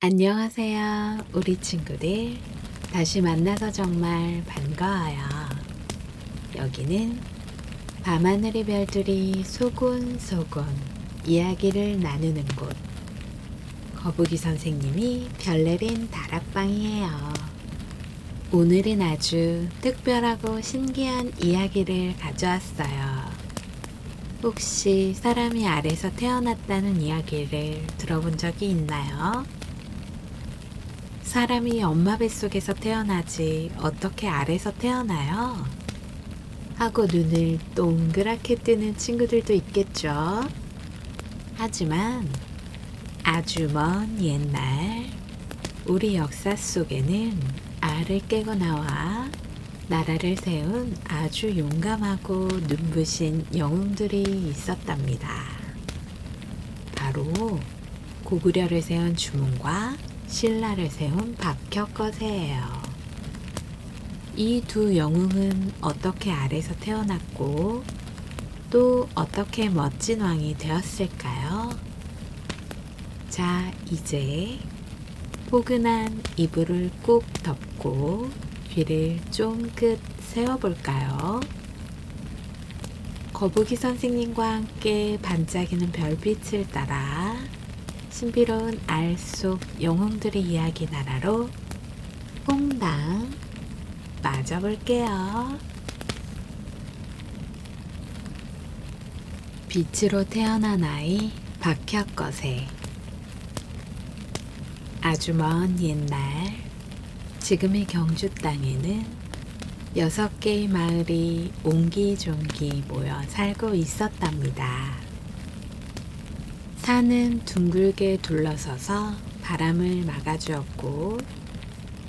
안녕하세요, 우리 친구들. 다시 만나서 정말 반가워요. 여기는 밤하늘의 별들이 소곤소곤 이야기를 나누는 곳, 거북이 선생님이 별 내린 다락방이에요. 오늘은 아주 특별하고 신기한 이야기를 가져왔어요. 혹시 사람이 알에서 태어났다는 이야기를 들어본 적이 있나요? 사람이 엄마 뱃속에서 태어나지 어떻게 알에서 태어나요? 하고 눈을 동그랗게 뜨는 친구들도 있겠죠. 하지만 아주 먼 옛날 우리 역사 속에는 알을 깨고 나와 나라를 세운 아주 용감하고 눈부신 영웅들이 있었답니다. 바로 고구려를 세운 주문과 신라를 세운 박혁거세예요. 이 두 영웅은 어떻게 알에서 태어났고 또 어떻게 멋진 왕이 되었을까요? 자, 이제 포근한 이불을 꾹 덮고 귀를 쫑긋 세워볼까요? 거북이 선생님과 함께 반짝이는 별빛을 따라 신비로운 알 속 영웅들의 이야기 나라로 퐁당 빠져볼게요. 빛으로 태어난 아이 박혁거세. 아주 먼 옛날 지금의 경주 땅에는 6개의 마을이 옹기종기 모여 살고 있었답니다. 산은 둥글게 둘러서서 바람을 막아주었고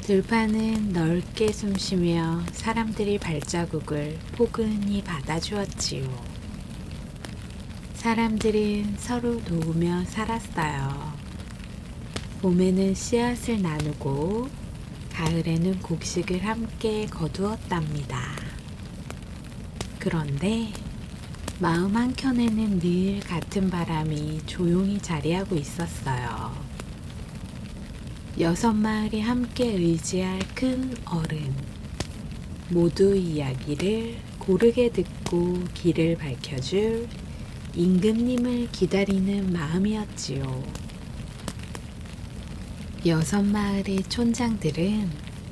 들판은 넓게 숨쉬며 사람들이 발자국을 포근히 받아주었지요. 사람들은 서로 도우며 살았어요. 봄에는 씨앗을 나누고 가을에는 곡식을 함께 거두었답니다. 그런데 마음 한켠에는 늘 같은 바람이 조용히 자리하고 있었어요. 6마을이 함께 의지할 큰 어른. 모두 이야기를 고르게 듣고 길을 밝혀줄 임금님을 기다리는 마음이었지요. 6마을의 촌장들은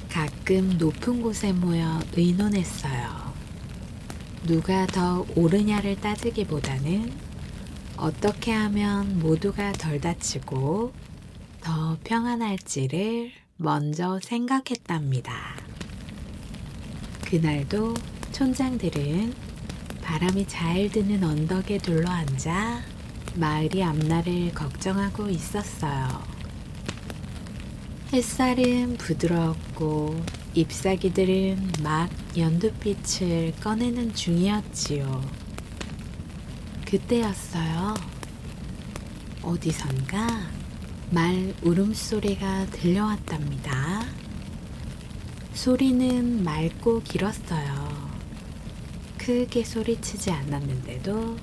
가끔 높은 곳에 모여 의논했어요. 누가 더 옳으냐를 따지기보다는 어떻게 하면 모두가 덜 다치고 더 평안할지를 먼저 생각했답니다. 그날도 촌장들은 바람이 잘 드는 언덕에 둘러앉아 마을이 앞날을 걱정하고 있었어요. 햇살은 부드럽고 잎사귀들은 막 연두빛을 꺼내는 중이었지요. 그때였어요. 어디선가 말 울음소리가 들려왔답니다. 소리는 맑고 길었어요. 크게 소리치지 않았는데도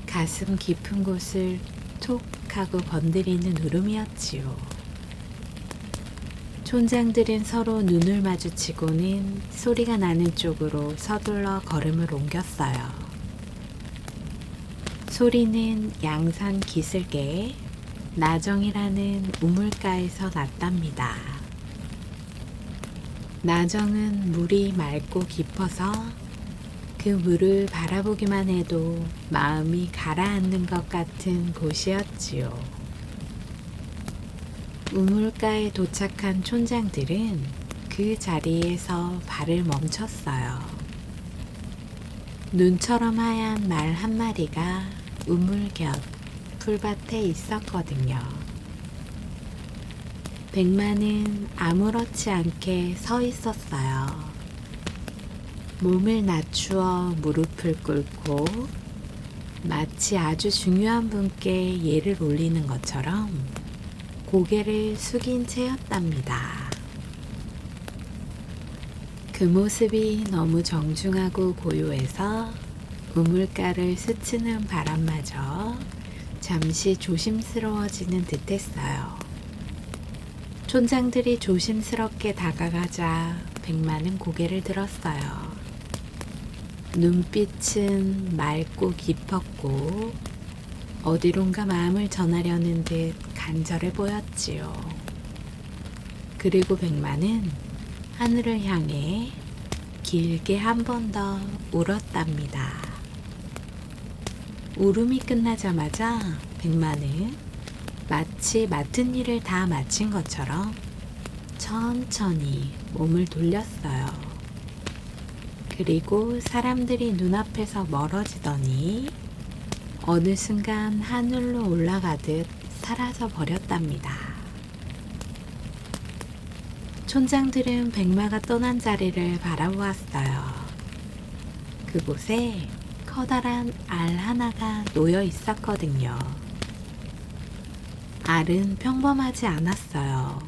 가슴 깊은 곳을 톡 하고 건드리는 울음이었지요. 촌장들은 서로 눈을 마주치고는 소리가 나는 쪽으로 서둘러 걸음을 옮겼어요. 소리는 양산 기슭에 나정이라는 우물가에서 났답니다. 나정은 물이 맑고 깊어서 그 물을 바라보기만 해도 마음이 가라앉는 것 같은 곳이었지요. 우물가에 도착한 촌장들은 그 자리에서 발을 멈췄어요. 눈처럼 하얀 말 한 마리가 우물 곁 풀밭에 있었거든요. 백마는 아무렇지 않게 서 있었어요. 몸을 낮추어 무릎을 꿇고 마치 아주 중요한 분께 예를 올리는 것처럼 고개를 숙인 채였답니다. 그 모습이 너무 정중하고 고요해서 우물가를 스치는 바람마저 잠시 조심스러워지는 듯했어요. 촌장들이 조심스럽게 다가가자 백마는 고개를 들었어요. 눈빛은 맑고 깊었고 어디론가 마음을 전하려는 듯 간절해 보였지요. 그리고 백마는 하늘을 향해 길게 한 번 더 울었답니다. 울음이 끝나자마자 백마는 마치 맡은 일을 다 마친 것처럼 천천히 몸을 돌렸어요. 그리고 사람들이 눈앞에서 멀어지더니 어느 순간 하늘로 올라가듯 사라져 버렸답니다. 촌장들은 백마가 떠난 자리를 바라보았어요. 그곳에 커다란 알 하나가 놓여 있었거든요. 알은 평범하지 않았어요.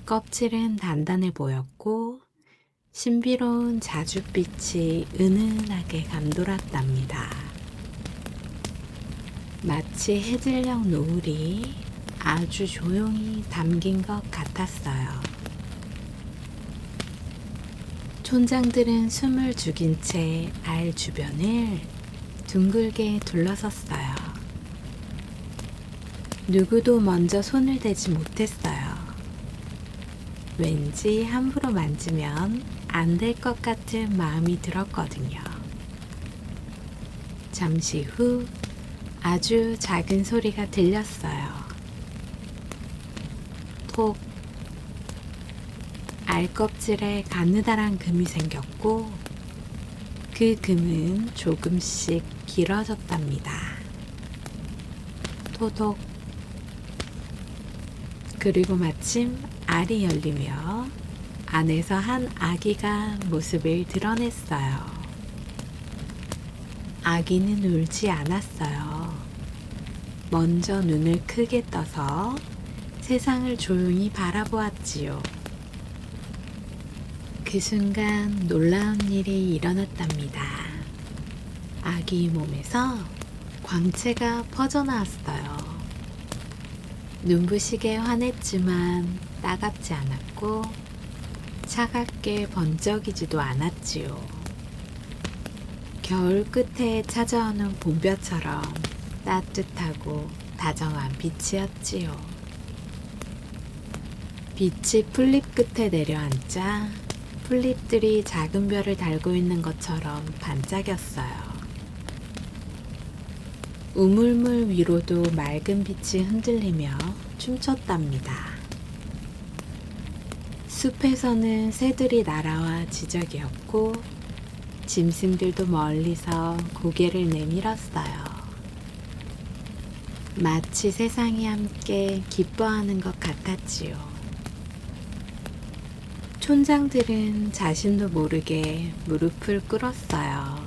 껍질은 단단해 보였고 신비로운 자줏빛이 은은하게 감돌았답니다. 마치 해질녘 노을이 아주 조용히 담긴 것 같았어요. 촌장들은 숨을 죽인 채 알 주변을 둥글게 둘러섰어요. 누구도 먼저 손을 대지 못했어요. 왠지 함부로 만지면 안 될 것 같은 마음이 들었거든요. 잠시 후 아주 작은 소리가 들렸어요. 톡. 알 껍질에 가느다란 금이 생겼고 그 금은 조금씩 길어졌답니다. 토독. 그리고 마침 알이 열리며 안에서 한 아기가 모습을 드러냈어요. 아기는 울지 않았어요. 먼저 눈을 크게 떠서 세상을 조용히 바라보았지요. 그 순간 놀라운 일이 일어났답니다. 아기 몸에서 광채가 퍼져나왔어요. 눈부시게 환했지만 따갑지 않았고 차갑게 번쩍이지도 않았지요. 겨울 끝에 찾아오는 봄볕처럼 따뜻하고 다정한 빛이었지요. 빛이 풀잎 끝에 내려앉자 풀잎들이 작은 별을 달고 있는 것처럼 반짝였어요. 우물물 위로도 맑은 빛이 흔들리며 춤췄답니다. 숲에서는 새들이 날아와 지저귀었고 짐승들도 멀리서 고개를 내밀었어요. 마치 세상이 함께 기뻐하는 것 같았지요. 촌장들은 자신도 모르게 무릎을 꿇었어요.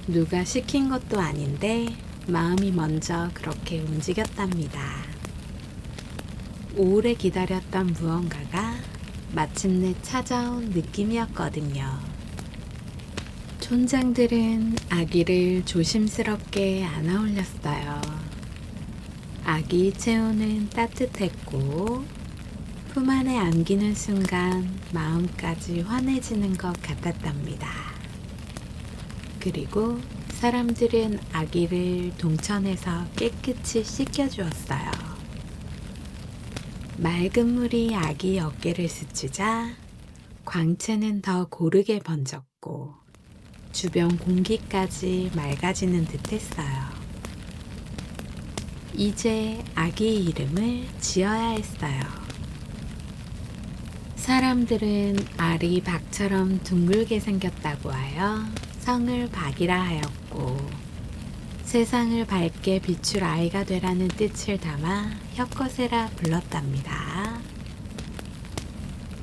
누가 시킨 것도 아닌데 마음이 먼저 그렇게 움직였답니다. 오래 기다렸던 무언가가 마침내 찾아온 느낌이었거든요. 촌장들은 아기를 조심스럽게 안아 올렸어요. 아기 체온은 따뜻했고 품 안에 안기는 순간 마음까지 환해지는 것 같았답니다. 그리고 사람들은 아기를 동천에서 깨끗이 씻겨주었어요. 맑은 물이 아기 어깨를 스치자 광채는 더 고르게 번졌고 주변 공기까지 맑아지는 듯했어요. 이제 아기의 이름을 지어야 했어요. 사람들은 알이 박처럼 둥글게 생겼다고 하여 성을 박이라 하였고 세상을 밝게 비출 아이가 되라는 뜻을 담아 혁거세라 불렀답니다.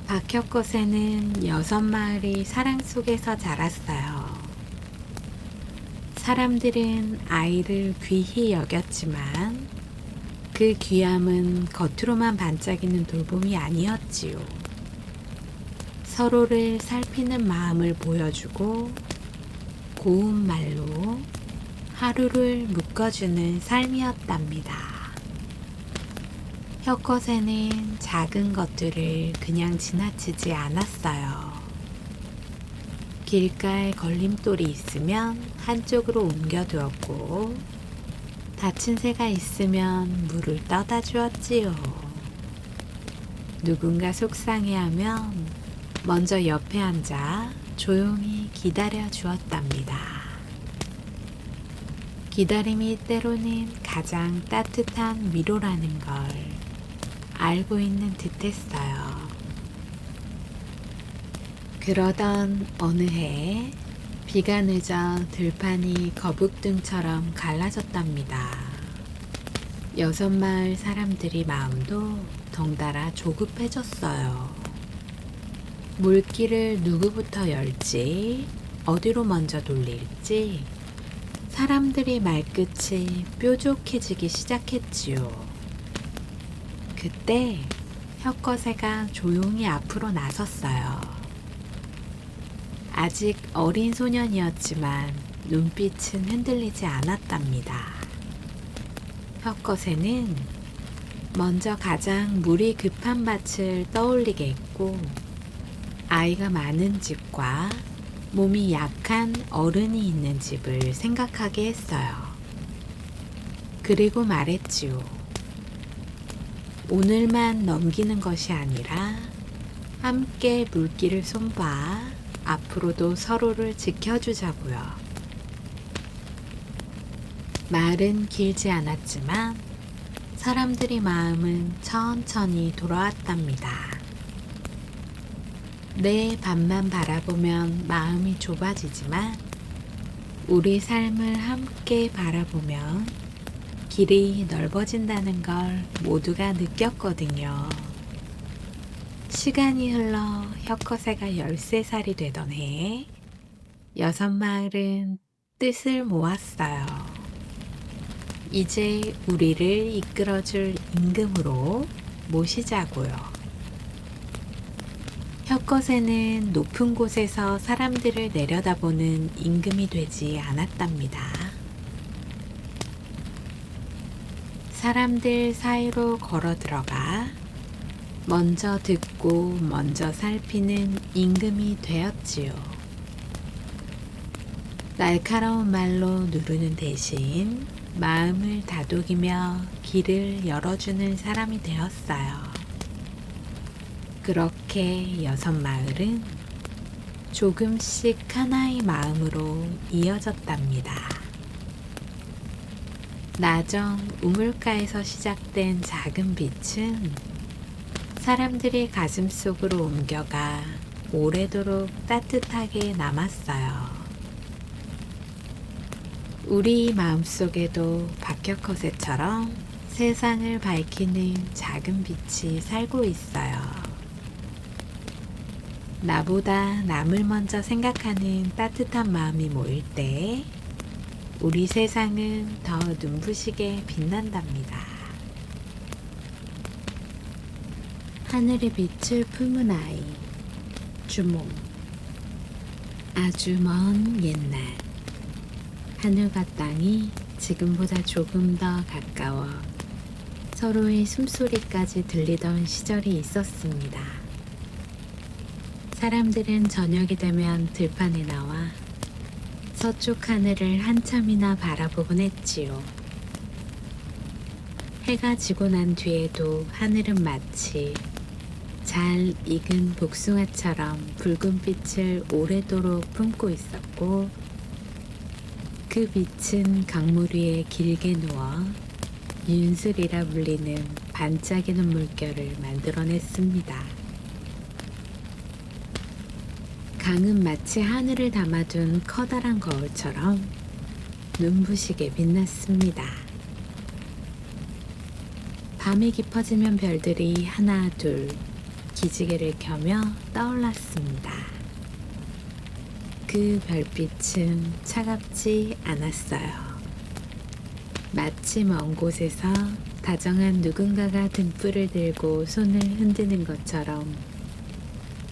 박혁거세는 6마을이 사랑 속에서 자랐어요. 사람들은 아이를 귀히 여겼지만 그 귀함은 겉으로만 반짝이는 돌봄이 아니었지요. 서로를 살피는 마음을 보여주고 고운 말로 하루를 묶어주는 삶이었답니다. 혁컷에는 작은 것들을 그냥 지나치지 않았어요. 길가에 걸림돌이 있으면 한쪽으로 옮겨두었고, 다친 새가 있으면 물을 떠다 주었지요. 누군가 속상해하면 먼저 옆에 앉아 조용히 기다려 주었답니다. 기다림이 때로는 가장 따뜻한 위로라는 걸 알고 있는 듯했어요. 그러던 어느 해 비가 늦어 들판이 거북등처럼 갈라졌답니다. 6마을 사람들이 마음도 덩달아 조급해졌어요. 물길을 누구부터 열지, 어디로 먼저 돌릴지 사람들이 말끝이 뾰족해지기 시작했지요. 그때 혁거새가 조용히 앞으로 나섰어요. 아직 어린 소년이었지만 눈빛은 흔들리지 않았답니다. 혁거새는 먼저 가장 물이 급한 밭을 떠올리게 했고, 아이가 많은 집과 몸이 약한 어른이 있는 집을 생각하게 했어요. 그리고 말했지요. 오늘만 넘기는 것이 아니라 함께 물길을 손봐 앞으로도 서로를 지켜주자고요. 말은 길지 않았지만 사람들의 마음은 천천히 돌아왔답니다. 내 밤만 바라보면 마음이 좁아지지만 우리 삶을 함께 바라보면 길이 넓어진다는 걸 모두가 느꼈거든요. 시간이 흘러 혁거새가 13살이 되던 해에 6마을은 뜻을 모았어요. 이제 우리를 이끌어줄 임금으로 모시자고요. 혁거새는 높은 곳에서 사람들을 내려다보는 임금이 되지 않았답니다. 사람들 사이로 걸어 들어가 먼저 듣고 먼저 살피는 임금이 되었지요. 날카로운 말로 누르는 대신 마음을 다독이며 길을 열어주는 사람이 되었어요. 그렇게 6마을은 조금씩 하나의 마음으로 이어졌답니다. 나정 우물가에서 시작된 작은 빛은 사람들이 가슴속으로 옮겨가 오래도록 따뜻하게 남았어요. 우리 마음속에도 박혁거새처럼 세상을 밝히는 작은 빛이 살고 있어요. 나보다 남을 먼저 생각하는 따뜻한 마음이 모일 때 우리 세상은 더 눈부시게 빛난답니다. 하늘의 빛을 품은 아이, 주몽. 아주 먼 옛날, 하늘과 땅이 지금보다 조금 더 가까워 서로의 숨소리까지 들리던 시절이 있었습니다. 사람들은 저녁이 되면 들판에 나와 서쪽 하늘을 한참이나 바라보곤 했지요. 해가 지고 난 뒤에도 하늘은 마치 잘 익은 복숭아처럼 붉은 빛을 오래도록 품고 있었고, 그 빛은 강물 위에 길게 누워 윤슬이라 불리는 반짝이는 물결을 만들어냈습니다. 강은 마치 하늘을 담아둔 커다란 거울처럼 눈부시게 빛났습니다. 밤이 깊어지면 별들이 하나 둘 기지개를 켜며 떠올랐습니다. 그 별빛은 차갑지 않았어요. 마치 먼 곳에서 다정한 누군가가 등불을 들고 손을 흔드는 것처럼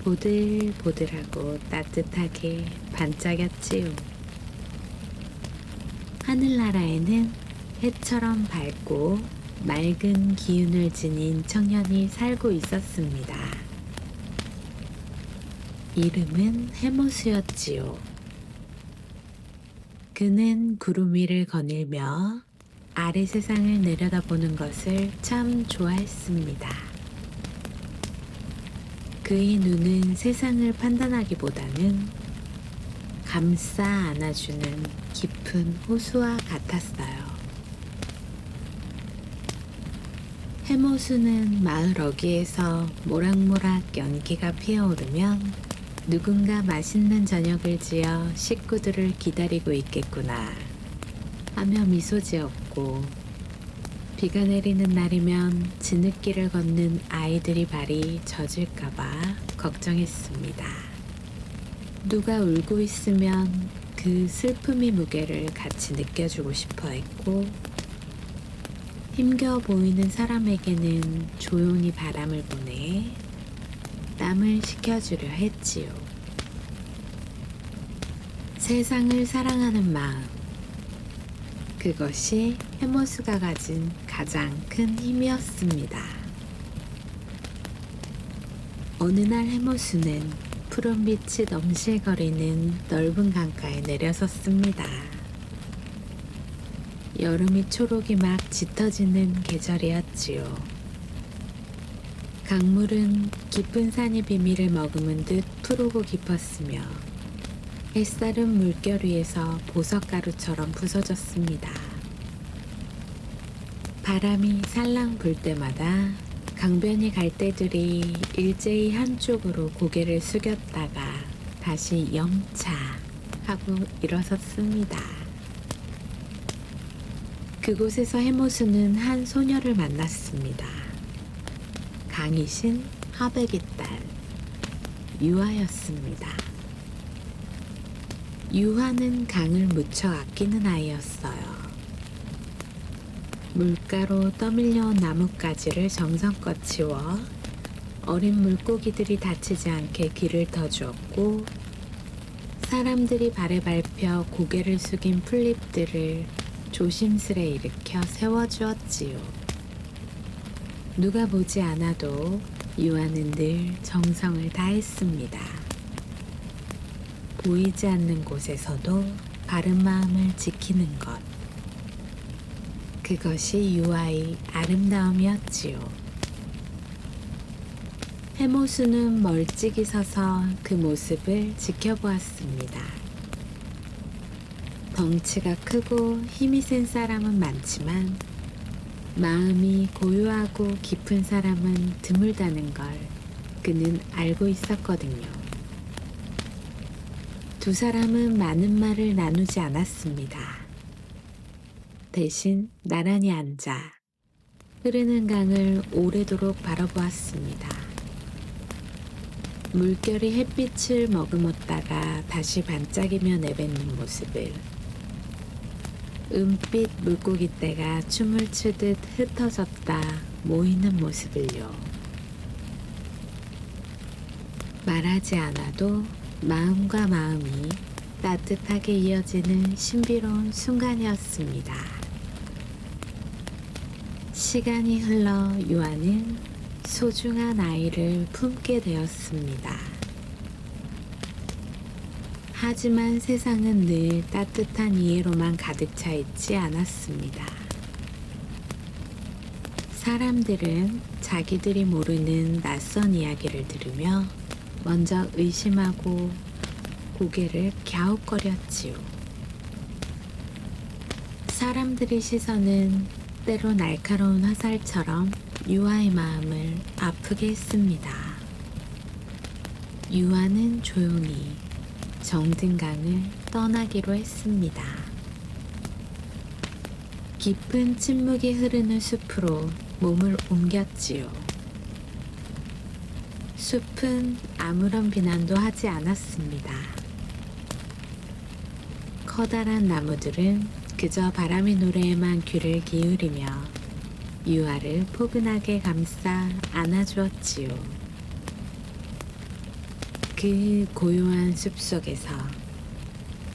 보들보들하고 따뜻하게 반짝였지요. 하늘나라에는 해처럼 밝고 맑은 기운을 지닌 청년이 살고 있었습니다. 이름은 해모수였지요. 그는 구름 위를 거닐며 아래 세상을 내려다보는 것을 참 좋아했습니다. 그의 눈은 세상을 판단하기보다는 감싸 안아주는 깊은 호수와 같았어요. 해모수는 마을 어귀에서 모락모락 연기가 피어오르면 누군가 맛있는 저녁을 지어 식구들을 기다리고 있겠구나 하며 미소 지었고, 비가 내리는 날이면 지느길을 걷는 아이들이 발이 젖을까봐 걱정했습니다. 누가 울고 있으면 그 슬픔의 무게를 같이 느껴주고 싶어 했고, 힘겨워 보이는 사람에게는 조용히 바람을 보내 땀을 식혀주려 했지요. 세상을 사랑하는 마음, 그것이 해모수가 가진 가장 큰 힘이었습니다. 어느 날 해모수는 푸른빛이 넘실거리는 넓은 강가에 내려섰습니다. 여름이 초록이 막 짙어지는 계절이었지요. 강물은 깊은 산이 비밀을 머금은 듯 푸르고 깊었으며 햇살은 물결 위에서 보석가루처럼 부서졌습니다. 바람이 살랑 불 때마다 강변이 갈대들이 일제히 한쪽으로 고개를 숙였다가 다시 영차 하고 일어섰습니다. 그곳에서 해모수는 한 소녀를 만났습니다. 강이신 하백의 딸 유아였습니다. 유아는 강을 무척 아끼는 아이였어요. 물가로 떠밀려온 나뭇가지를 정성껏 치워 어린 물고기들이 다치지 않게 길을 터주었고, 사람들이 발에 밟혀 고개를 숙인 풀잎들을 조심스레 일으켜 세워주었지요. 누가 보지 않아도 유아는 늘 정성을 다했습니다. 보이지 않는 곳에서도 바른 마음을 지키는 것, 그것이 유아의 아름다움이었지요. 해모수는 멀찍이 서서 그 모습을 지켜보았습니다. 덩치가 크고 힘이 센 사람은 많지만 마음이 고요하고 깊은 사람은 드물다는 걸 그는 알고 있었거든요. 두 사람은 많은 말을 나누지 않았습니다. 대신 나란히 앉아 흐르는 강을 오래도록 바라보았습니다. 물결이 햇빛을 머금었다가 다시 반짝이며 내뱉는 모습을, 은빛 물고기떼가 춤을 추듯 흩어졌다 모이는 모습을요. 말하지 않아도 마음과 마음이 따뜻하게 이어지는 신비로운 순간이었습니다. 시간이 흘러 유아는 소중한 아이를 품게 되었습니다. 하지만 세상은 늘 따뜻한 이해로만 가득 차 있지 않았습니다. 사람들은 자기들이 모르는 낯선 이야기를 들으며 먼저 의심하고 고개를 갸웃거렸지요. 사람들의 시선은 때로 날카로운 화살처럼 유아의 마음을 아프게 했습니다. 유아는 조용히 정든 강을 떠나기로 했습니다. 깊은 침묵이 흐르는 숲으로 몸을 옮겼지요. 숲은 아무런 비난도 하지 않았습니다. 커다란 나무들은 그저 바람의 노래에만 귀를 기울이며 유아를 포근하게 감싸 안아주었지요. 그 고요한 숲속에서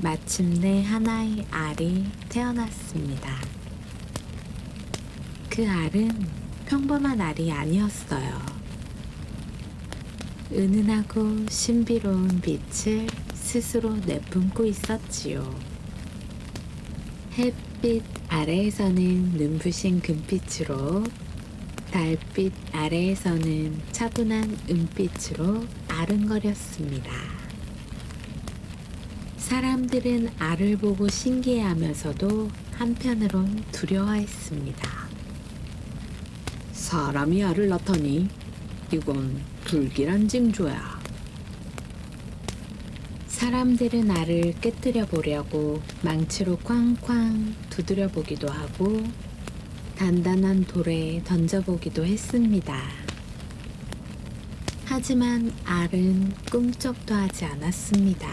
마침내 하나의 알이 태어났습니다. 그 알은 평범한 알이 아니었어요. 은은하고 신비로운 빛을 스스로 내뿜고 있었지요. 햇빛 아래에서는 눈부신 금빛으로, 달빛 아래에서는 차분한 은빛으로 아른거렸습니다. 사람들은 알을 보고 신기해하면서도 한편으론 두려워했습니다. 사람이 알을 낳다니, 이건 불길한 징조야. 사람들은 알을 깨뜨려 보려고 망치로 쾅쾅 두드려 보기도 하고 단단한 돌에 던져보기도 했습니다. 하지만 알은 꿈쩍도 하지 않았습니다.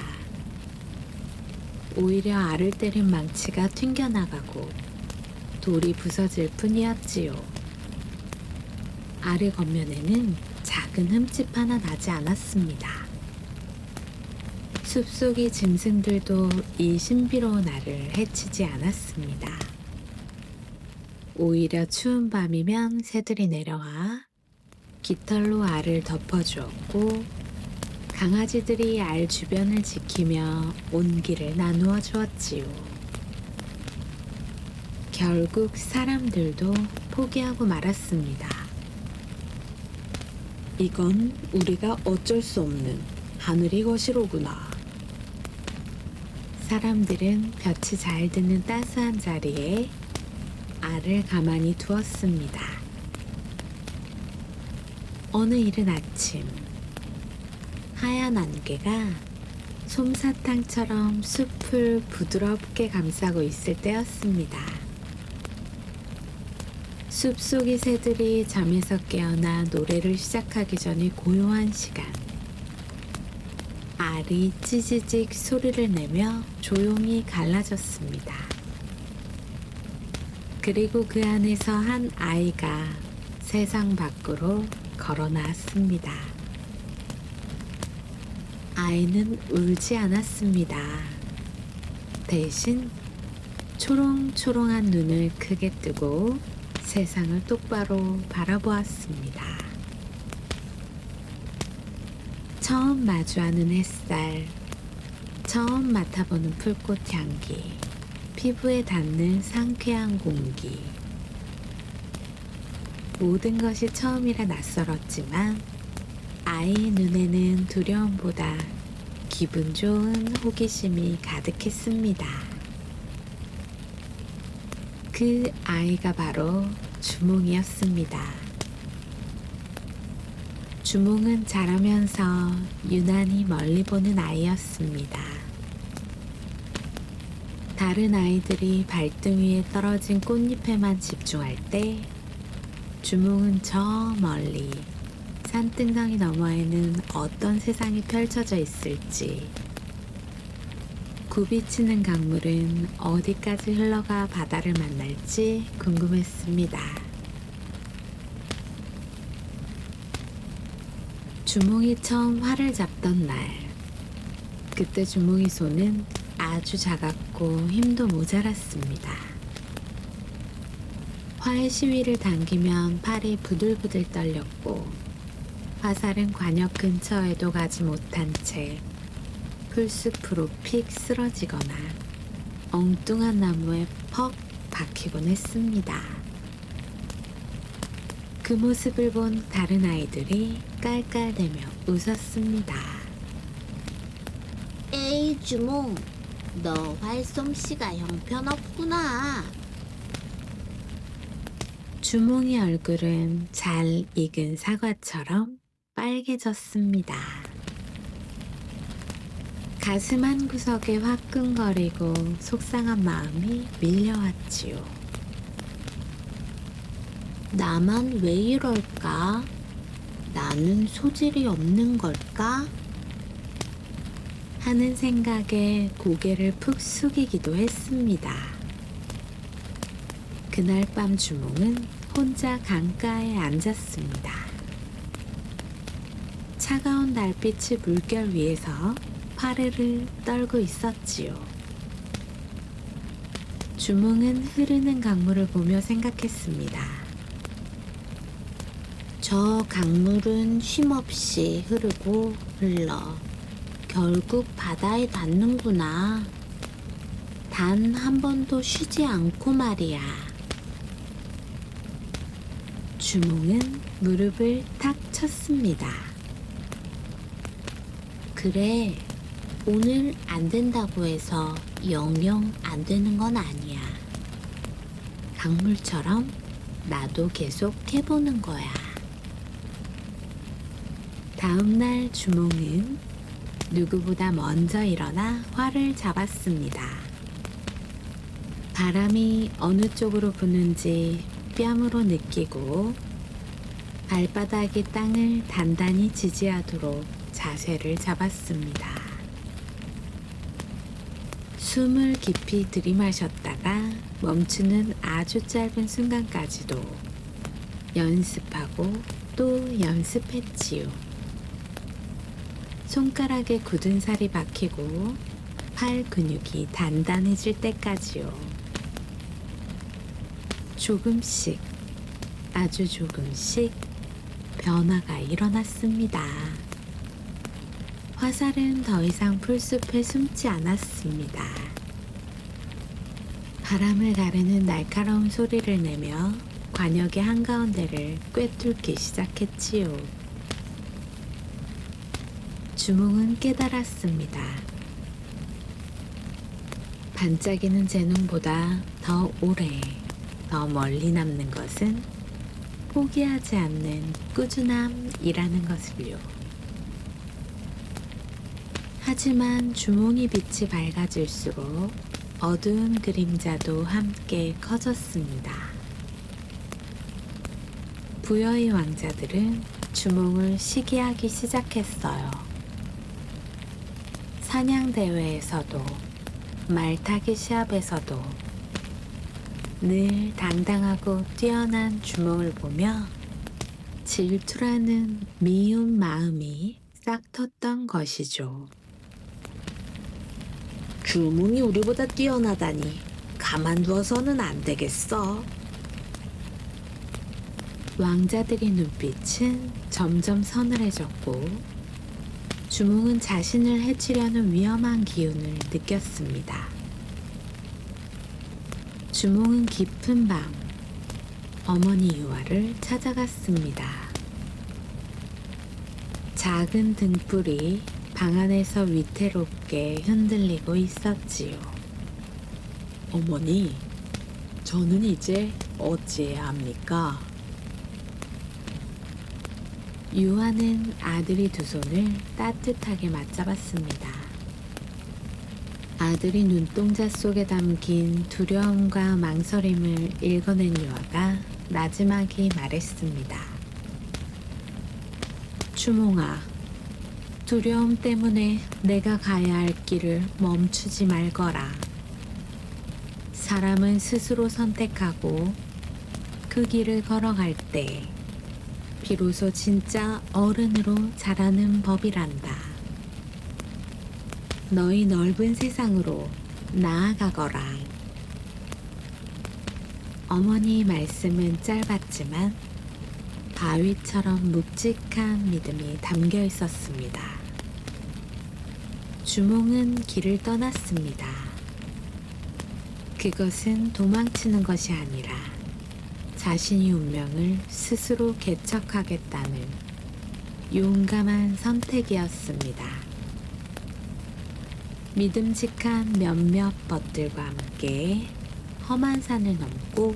오히려 알을 때린 망치가 튕겨나가고 돌이 부서질 뿐이었지요. 알의 겉면에는 작은 흠집 하나 나지 않았습니다. 숲속의 짐승들도 이 신비로운 알을 해치지 않았습니다. 오히려 추운 밤이면 새들이 내려와 깃털로 알을 덮어주었고, 강아지들이 알 주변을 지키며 온기를 나누어 주었지요. 결국 사람들도 포기하고 말았습니다. 이건 우리가 어쩔 수 없는 하늘의 것이로구나. 사람들은 볕이 잘 드는 따스한 자리에 알을 가만히 두었습니다. 어느 이른 아침, 하얀 안개가 솜사탕처럼 숲을 부드럽게 감싸고 있을 때였습니다. 숲속의 새들이 잠에서 깨어나 노래를 시작하기 전에 고요한 시간, 알이 찌지직 소리를 내며 조용히 갈라졌습니다. 그리고 그 안에서 한 아이가 세상 밖으로 걸어 나왔습니다. 아이는 울지 않았습니다. 대신 초롱초롱한 눈을 크게 뜨고 세상을 똑바로 바라보았습니다. 처음 마주하는 햇살, 처음 맡아보는 풀꽃 향기, 피부에 닿는 상쾌한 공기. 모든 것이 처음이라 낯설었지만 아이의 눈에는 두려움보다 기분 좋은 호기심이 가득했습니다. 그 아이가 바로 주몽이었습니다. 주몽은 자라면서 유난히 멀리 보는 아이였습니다. 다른 아이들이 발등 위에 떨어진 꽃잎에만 집중할 때 주몽은 저 멀리 산등성이 너머에는 어떤 세상이 펼쳐져 있을지, 굽이치는 강물은 어디까지 흘러가 바다를 만날지 궁금했습니다. 주몽이 처음 활을 잡던 날, 그때 주몽이 손은 아주 작았고 힘도 모자랐습니다. 활의 시위를 당기면 팔이 부들부들 떨렸고, 화살은 관역 근처에도 가지 못한 채 풀숲으로 픽 쓰러지거나 엉뚱한 나무에 퍽 박히곤 했습니다. 그 모습을 본 다른 아이들이 깔깔대며 웃었습니다. 에이 주몽, 너 활솜씨가 형편없구나. 주몽이 얼굴은 잘 익은 사과처럼 빨개졌습니다. 가슴 한 구석에 화끈거리고 속상한 마음이 밀려왔지요. 나만 왜 이럴까? 나는 소질이 없는 걸까? 하는 생각에 고개를 푹 숙이기도 했습니다. 그날 밤 주몽은 혼자 강가에 앉았습니다. 차가운 달빛이 물결 위에서 파르르 떨고 있었지요. 주몽은 흐르는 강물을 보며 생각했습니다. 저 강물은 쉼없이 흐르고 흘러 결국 바다에 닿는구나. 단 한 번도 쉬지 않고 말이야. 주몽은 무릎을 탁 쳤습니다. 그래, 오늘 안 된다고 해서 영영 안 되는 건 아니야. 강물처럼 나도 계속 해보는 거야. 다음날 주몽은 누구보다 먼저 일어나 활을 잡았습니다. 바람이 어느 쪽으로 부는지 뺨으로 느끼고 발바닥이 땅을 단단히 지지하도록 자세를 잡았습니다. 숨을 깊이 들이마셨다가 멈추는 아주 짧은 순간까지도 연습하고 또 연습했지요. 손가락에 굳은 살이 박히고 팔 근육이 단단해질 때까지요. 조금씩, 아주 조금씩 변화가 일어났습니다. 화살은 더 이상 풀숲에 숨지 않았습니다. 바람을 가르는 날카로운 소리를 내며 관역의 한가운데를 꿰뚫기 시작했지요. 주몽은 깨달았습니다. 반짝이는 재능보다 더 오래, 더 멀리 남는 것은 포기하지 않는 꾸준함이라는 것을요. 하지만 주몽이 빛이 밝아질수록 어두운 그림자도 함께 커졌습니다. 부여의 왕자들은 주몽을 시기하기 시작했어요. 사냥대회에서도 말타기 시합에서도 늘 당당하고 뛰어난 주몽을 보며 질투라는 미운 마음이 싹 텄던 것이죠. 주몽이 우리보다 뛰어나다니 가만두어서는 안 되겠어. 왕자들의 눈빛은 점점 서늘해졌고 주몽은 자신을 해치려는 위험한 기운을 느꼈습니다. 주몽은 깊은 밤 어머니 유아를 찾아갔습니다. 작은 등불이 방 안에서 위태롭게 흔들리고 있었지요. 어머니, 저는 이제 어찌해야 합니까? 유아는 아들이 두 손을 따뜻하게 맞잡았습니다. 아들이 눈동자 속에 담긴 두려움과 망설임을 읽어낸 유아가 나지막이 말했습니다. 주몽아, 두려움 때문에 내가 가야 할 길을 멈추지 말거라. 사람은 스스로 선택하고 그 길을 걸어갈 때 비로소 진짜 어른으로 자라는 법이란다. 너희 넓은 세상으로 나아가거라. 어머니의 말씀은 짧았지만 바위처럼 묵직한 믿음이 담겨 있었습니다. 주몽은 길을 떠났습니다. 그것은 도망치는 것이 아니라 자신의 운명을 스스로 개척하겠다는 용감한 선택이었습니다. 믿음직한 몇몇 벗들과 함께 험한 산을 넘고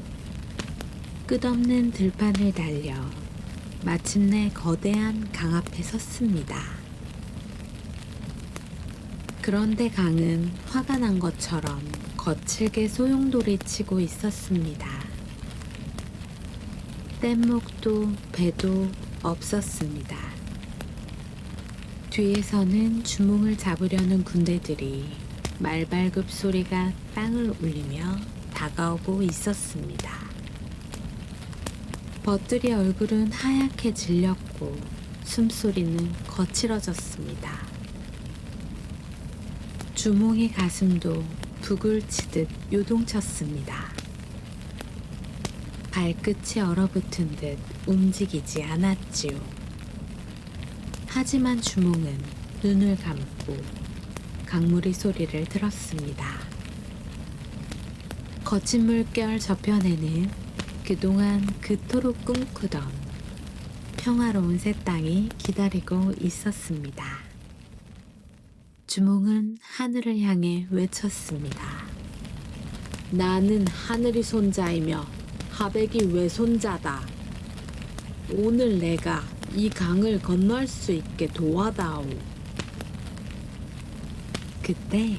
끝없는 들판을 달려 마침내 거대한 강 앞에 섰습니다. 그런데 강은 화가 난 것처럼 거칠게 소용돌이 치고 있었습니다. 뗏목도 배도 없었습니다. 뒤에서는 주몽을 잡으려는 군대들이 말발굽 소리가 땅을 울리며 다가오고 있었습니다. 벗들이 얼굴은 하얗게 질렸고 숨소리는 거칠어졌습니다. 주몽의 가슴도 북을 치듯 요동쳤습니다. 발끝이 얼어붙은 듯 움직이지 않았지요. 하지만 주몽은 눈을 감고 강물이 소리를 들었습니다. 거친 물결 저편에는 그동안 그토록 꿈꾸던 평화로운 새 땅이 기다리고 있었습니다. 주몽은 하늘을 향해 외쳤습니다. 나는 하늘이 손자이며 하백이 외손자다. 오늘 내가 이 강을 건널 수 있게 도와다오. 그때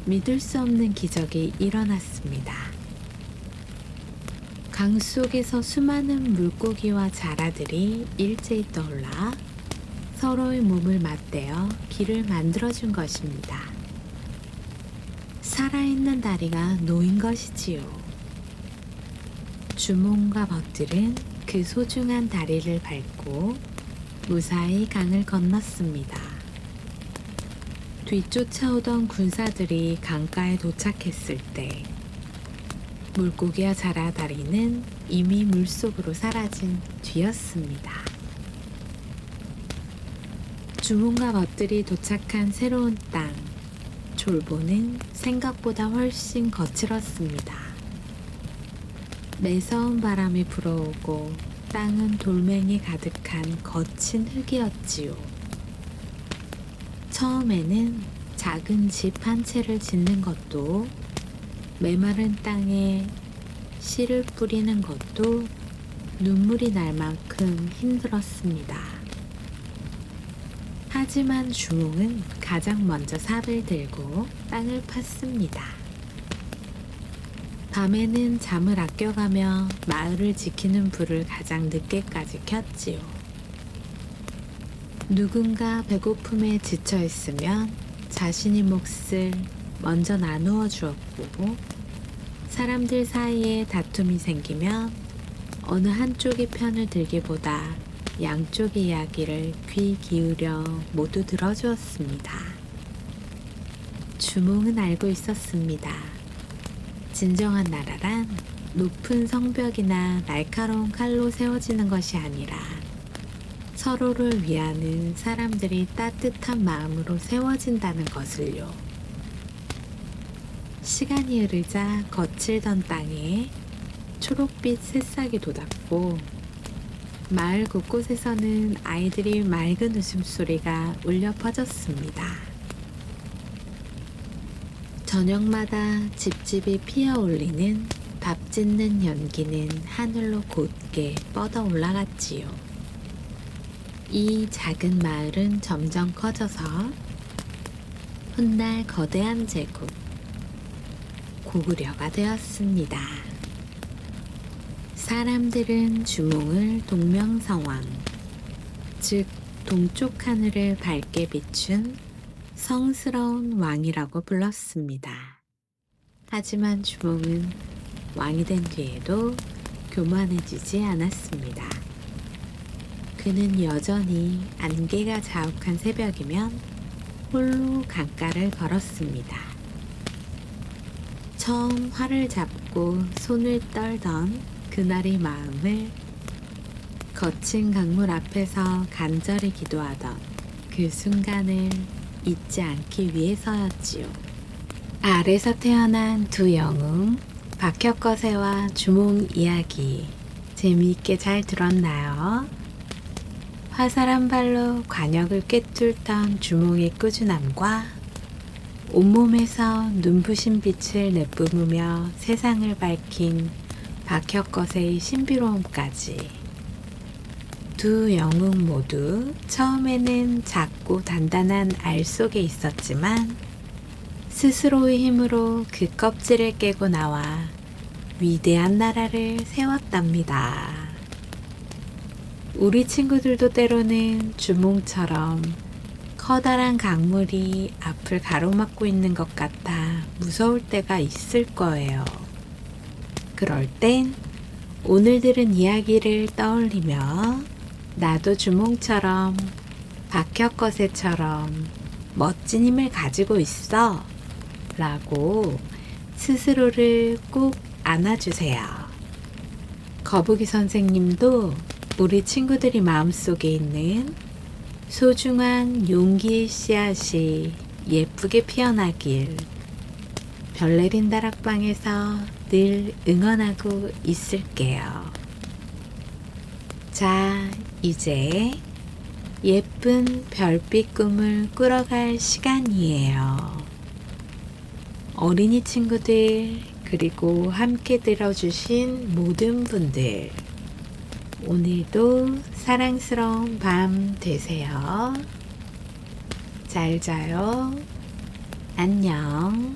믿을 수 없는 기적이 일어났습니다. 강 속에서 수많은 물고기와 자라들이 일제히 떠올라 서로의 몸을 맞대어 길을 만들어준 것입니다. 살아있는 다리가 놓인 것이지요. 주몽과 벗들은 그 소중한 다리를 밟고 무사히 강을 건넜습니다. 뒤쫓아오던 군사들이 강가에 도착했을 때 물고기와 자라 다리는 이미 물속으로 사라진 뒤였습니다. 주몽과 벗들이 도착한 새로운 땅, 졸보는 생각보다 훨씬 거칠었습니다. 매서운 바람이 불어오고 땅은 돌멩이 가득한 거친 흙이었지요. 처음에는 작은 집 한 채를 짓는 것도 메마른 땅에 씨를 뿌리는 것도 눈물이 날 만큼 힘들었습니다. 하지만 주몽은 가장 먼저 삽을 들고 땅을 팠습니다. 밤에는 잠을 아껴가며 마을을 지키는 불을 가장 늦게까지 켰지요. 누군가 배고픔에 지쳐 있으면 자신의 몫을 먼저 나누어 주었고, 사람들 사이에 다툼이 생기면 어느 한쪽의 편을 들기보다 양쪽의 이야기를 귀 기울여 모두 들어주었습니다. 주몽은 알고 있었습니다. 진정한 나라란 높은 성벽이나 날카로운 칼로 세워지는 것이 아니라 서로를 위하는 사람들이 따뜻한 마음으로 세워진다는 것을요. 시간이 흐르자 거칠던 땅에 초록빛 새싹이 돋았고, 마을 곳곳에서는 아이들이 맑은 웃음소리가 울려 퍼졌습니다. 저녁마다 집집이 피어올리는 밥 짓는 연기는 하늘로 곧게 뻗어 올라갔지요. 이 작은 마을은 점점 커져서 훗날 거대한 제국, 고구려가 되었습니다. 사람들은 주몽을 동명성왕, 즉 동쪽 하늘을 밝게 비춘 성스러운 왕이라고 불렀습니다. 하지만 주몽은 왕이 된 뒤에도 교만해지지 않았습니다. 그는 여전히 안개가 자욱한 새벽이면 홀로 강가를 걸었습니다. 처음 활을 잡고 손을 떨던 그날의 마음을 거친 강물 앞에서 간절히 기도하던 그 순간을 잊지 않기 위해서였지요. 알에서 태어난 두 영웅, 박혁거세와 주몽 이야기 재미있게 잘 들었나요? 화살한 발로 관역을 꿰뚫던 주몽의 꾸준함과 온몸에서 눈부신 빛을 내뿜으며 세상을 밝힌 박혁거세의 신비로움까지, 두 영웅 모두 처음에는 작고 단단한 알 속에 있었지만 스스로의 힘으로 그 껍질을 깨고 나와 위대한 나라를 세웠답니다. 우리 친구들도 때로는 주몽처럼 커다란 강물이 앞을 가로막고 있는 것 같아 무서울 때가 있을 거예요. 그럴 땐 오늘 들은 이야기를 떠올리며 나도 주몽처럼 박혁거세처럼 멋진 힘을 가지고 있어 라고 스스로를 꼭 안아주세요. 거북이 선생님도 우리 친구들이 마음속에 있는 소중한 용기의 씨앗이 예쁘게 피어나길 별내린 다락방에서 늘 응원하고 있을게요. 자, 이제 예쁜 별빛 꿈을 꾸러갈 시간이에요. 어린이 친구들, 그리고 함께 들어주신 모든 분들, 오늘도 사랑스러운 밤 되세요. 잘 자요. 안녕.